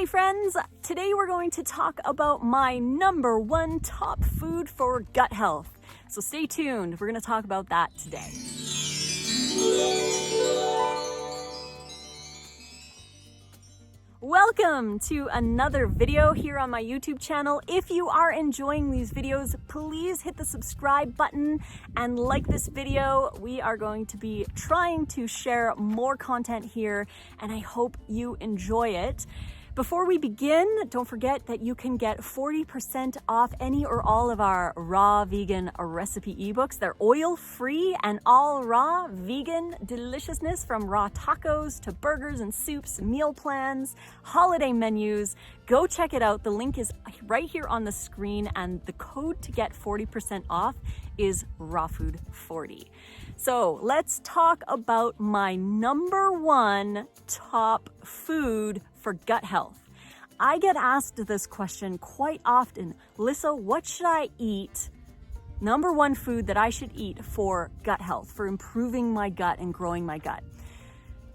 Hey friends, today we're going to talk about my number one top food for gut health. So stay tuned, we're going to talk about that today. Welcome to another video here on my YouTube channel. If you are enjoying these videos, please hit the subscribe button and like this video. We are going to be trying to share more content here, and I hope you enjoy it. Before we begin, don't forget that you can get 40% off any or all of our raw vegan recipe ebooks. They're oil-free and all raw vegan deliciousness, from raw tacos to burgers and soups, meal plans, holiday menus. Go check it out. The link is right here on the screen, and the code to get 40% off is rawfood40. So let's talk about my number one top food for gut health. I get asked this question quite often. Lissa, what should I eat? Number one food that I should eat for gut health, for improving my gut and growing my gut.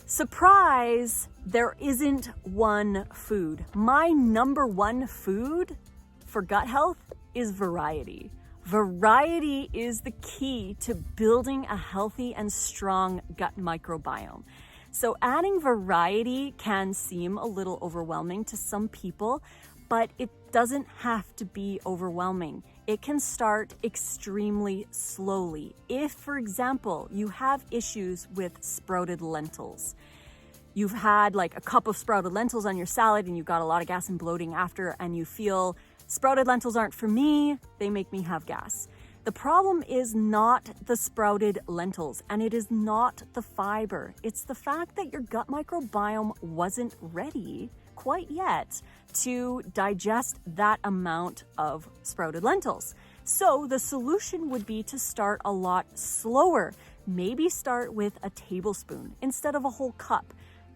Surprise, there isn't one food. My number one food for gut health is variety. Variety is the key to building a healthy and strong gut microbiome. So adding variety can seem a little overwhelming to some people, but it doesn't have to be overwhelming. It can start extremely slowly. If, for example, you have issues with sprouted lentils, you've had like a cup of sprouted lentils on your salad and you've got a lot of gas and bloating after, and you feel sprouted lentils aren't for me, they make me have gas. The problem is not the sprouted lentils, and it is not the fiber. It's the fact that your gut microbiome wasn't ready quite yet to digest that amount of sprouted lentils. So the solution would be to start a lot slower. Maybe start with a tablespoon instead of a whole cup.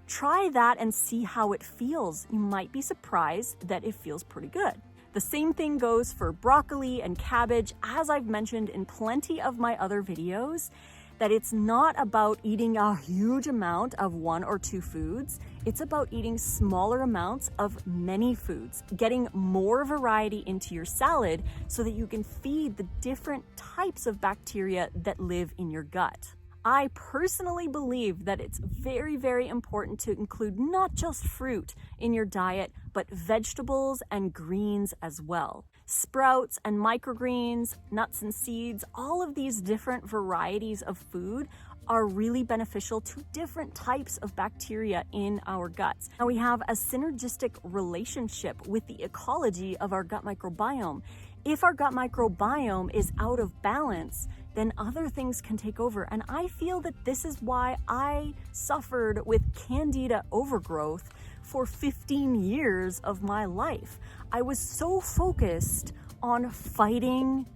Try that and see how it feels. You might be surprised that it feels pretty good. The same thing goes for broccoli and cabbage. As I've mentioned in plenty of my other videos, that it's not about eating a huge amount of one or two foods. It's about eating smaller amounts of many foods, getting more variety into your salad so that you can feed the different types of bacteria that live in your gut. I personally believe that it's very, very important to include not just fruit in your diet, but vegetables and greens as well. Sprouts and microgreens, nuts and seeds, all of these different varieties of food are really beneficial to different types of bacteria in our guts. Now we have a synergistic relationship with the ecology of our gut microbiome. If our gut microbiome is out of balance, then other things can take over. And I feel that this is why I suffered with candida overgrowth for 15 years of my life. I was so focused on fighting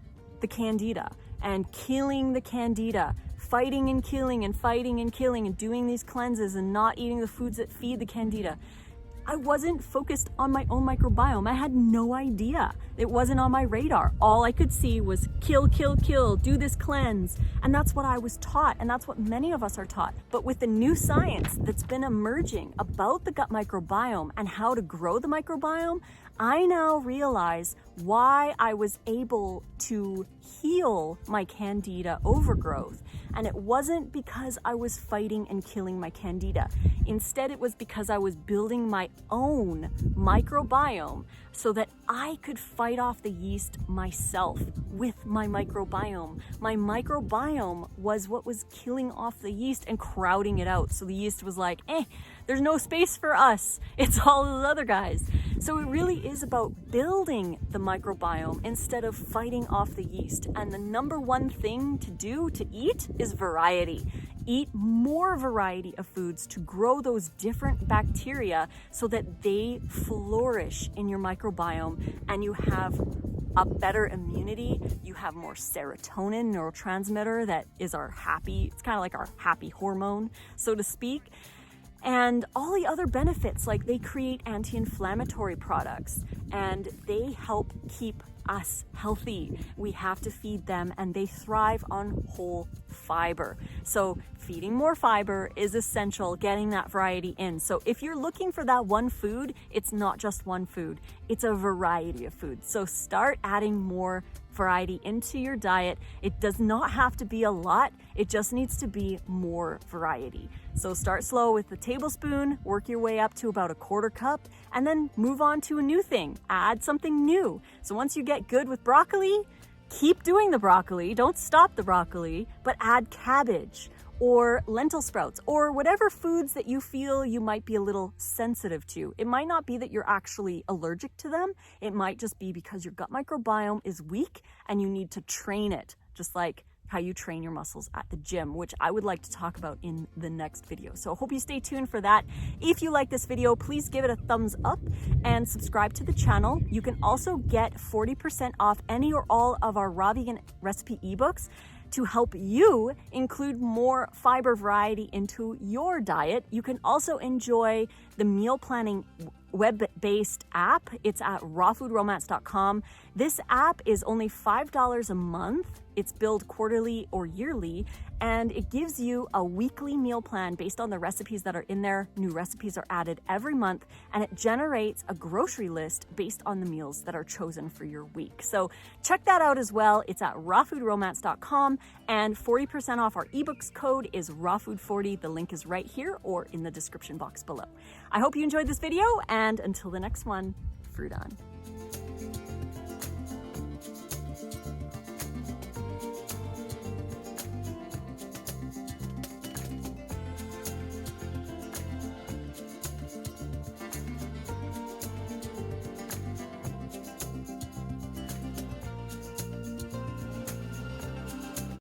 the candida and killing the candida, fighting and killing and fighting and killing and doing these cleanses and not eating the foods that feed the candida. I wasn't focused on my own microbiome. I had no idea. It wasn't on my radar. All I could see was kill, kill, kill, do this cleanse. And that's what I was taught, and that's what many of us are taught. But with the new science that's been emerging about the gut microbiome and how to grow the microbiome, I now realize why I was able to heal my candida overgrowth. And it wasn't because I was fighting and killing my candida. Instead, it was because I was building my own microbiome so that I could fight off the yeast myself with my microbiome. My microbiome was what was killing off the yeast and crowding it out. So the yeast was like, there's no space for us. It's all those other guys. So it really is about building the microbiome instead of fighting off the yeast. And the number one thing to do to eat is variety. Eat more variety of foods to grow those different bacteria so that they flourish in your microbiome and you have a better immunity. You have more serotonin, neurotransmitter that is our happy, it's kind of like our happy hormone, so to speak. And all the other benefits, like they create anti-inflammatory products and they help keep us healthy. We have to feed them, and they thrive on whole fiber. So feeding more fiber is essential, getting that variety in. So if you're looking for that one food, it's not just one food, it's a variety of food. So start adding more variety into your diet. It does not have to be a lot, it just needs to be more variety. So start slow with a tablespoon, work your way up to about a quarter cup, and then move on to a new thing. Add something new. So once you get good with broccoli, keep doing the broccoli, don't stop the broccoli, but add cabbage or lentil sprouts or whatever foods that you feel you might be a little sensitive to. It might not be that you're actually allergic to them. It might just be because your gut microbiome is weak and you need to train it, just like how you train your muscles at the gym, which I would like to talk about in the next video. So I hope you stay tuned for that. If you like this video, please give it a thumbs up and subscribe to the channel. You can also get 40% off any or all of our raw vegan recipe ebooks to help you include more fiber variety into your diet. You can also enjoy the meal planning web-based app. It's at rawfoodromance.com. This app is only $5 a month. It's billed quarterly or yearly, and it gives you a weekly meal plan based on the recipes that are in there. New recipes are added every month, and it generates a grocery list based on the meals that are chosen for your week. So check that out as well. It's at rawfoodromance.com, and 40% off our ebooks code is rawfood40. The link is right here or in the description box below. I hope you enjoyed this video, and until the next one, fruit on.